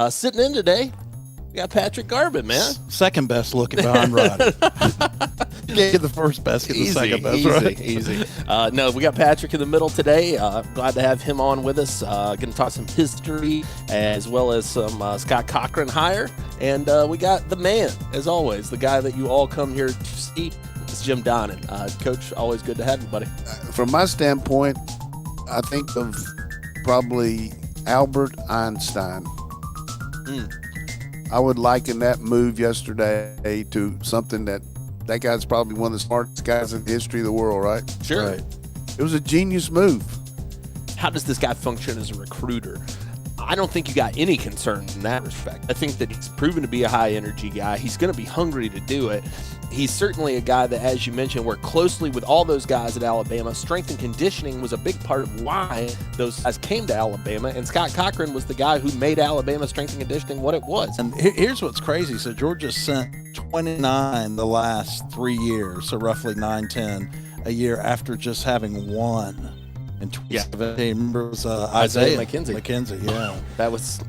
Sitting in today, we got Patrick Garvin, man. Second best looking behind Roddy. You can't get the first best, get the second best, right? Easy. No, we got Patrick in the middle today. Glad to have him on with us. Going to talk some history as well as some Scott Cochran hire. And we got the man, as always, the guy that you all come here to see. It's Jim Donnan. Coach, always good to have you, buddy. From my standpoint, I think of probably Albert Einstein. I would liken that move yesterday to something that guy's probably one of the smartest guys in the history of the world, right? Sure. Right. It was a genius move. How does this guy function as a recruiter? I don't think you got any concern in that respect. I think that he's proven to be a high-energy guy. He's going to be hungry to do it. He's certainly a guy that, as you mentioned, worked closely with all those guys at Alabama. Strength and conditioning was a big part of why those guys came to Alabama, and Scott Cochran was the guy who made Alabama strength and conditioning what it was. And here's what's crazy. So Georgia sent 29 the last 3 years, so roughly 9-10 a year after just having one. In 2017, remember it was Isaiah Mackenzie, yeah. That's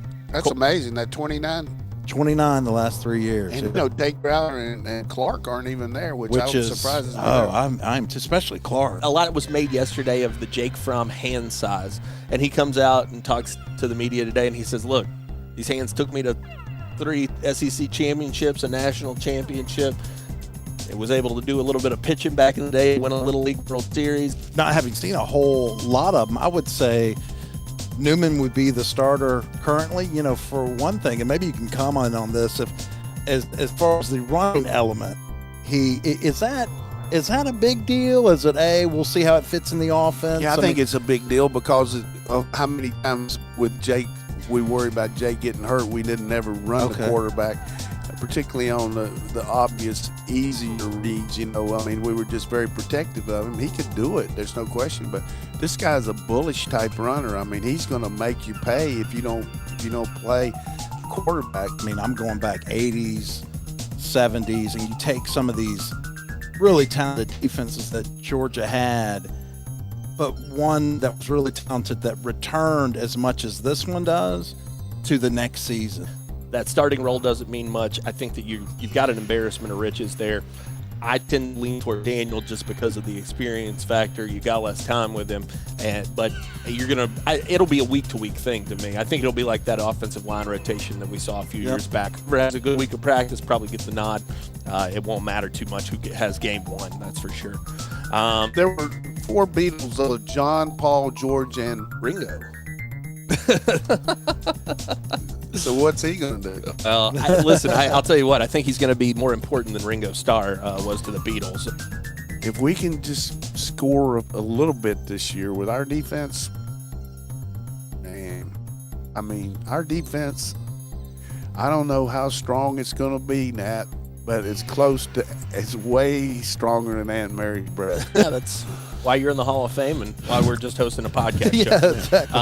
cool. amazing, that 29. 29 the last 3 years. And Dake Crowder and Clark aren't even there, which I was surprised. I'm especially Clark. A lot was made yesterday of the Jake Fromm hand size, and he comes out and talks to the media today, and he says, look, these hands took me to 3 SEC championships, a national championship. It was able to do a little bit of pitching back in the day, win a Little League World Series. Not having seen a whole lot of them, I would say Newman would be the starter currently, for one thing, and maybe you can comment on this, as far as the running element, is that a big deal? Is it we'll see how it fits in the offense? Yeah, I think it's a big deal because of how many times with Jake we worry about Jake getting hurt. We didn't ever run the quarterback, particularly on the obvious easier reads. We were just very protective of him. He could do it, there's no question, but this guy's a bullish type runner. He's going to make you pay if you don't play quarterback. I'm going back 80s, 70s, and you take some of these really talented defenses that Georgia had, but one that was really talented that returned as much as this one does to the next season. That starting role doesn't mean much. I think that you've got an embarrassment of riches there. I tend to lean toward Daniel just because of the experience factor. You got less time with him, but it'll be a week-to-week thing to me. I think it'll be like that offensive line rotation that we saw a few years back. Whoever has a good week of practice probably gets the nod. It won't matter too much who has game one, that's for sure. There were 4 Beatles, John, Paul, George, and Ringo. So what's he going to do? I'll tell you what. I think he's going to be more important than Ringo Starr was to the Beatles. If we can just score a little bit this year with our defense, man, our defense, I don't know how strong it's going to be, Nat, but it's way stronger than Aunt Mary's breath. Yeah, that's why you're in the Hall of Fame and why we're just hosting a podcast show. Exactly.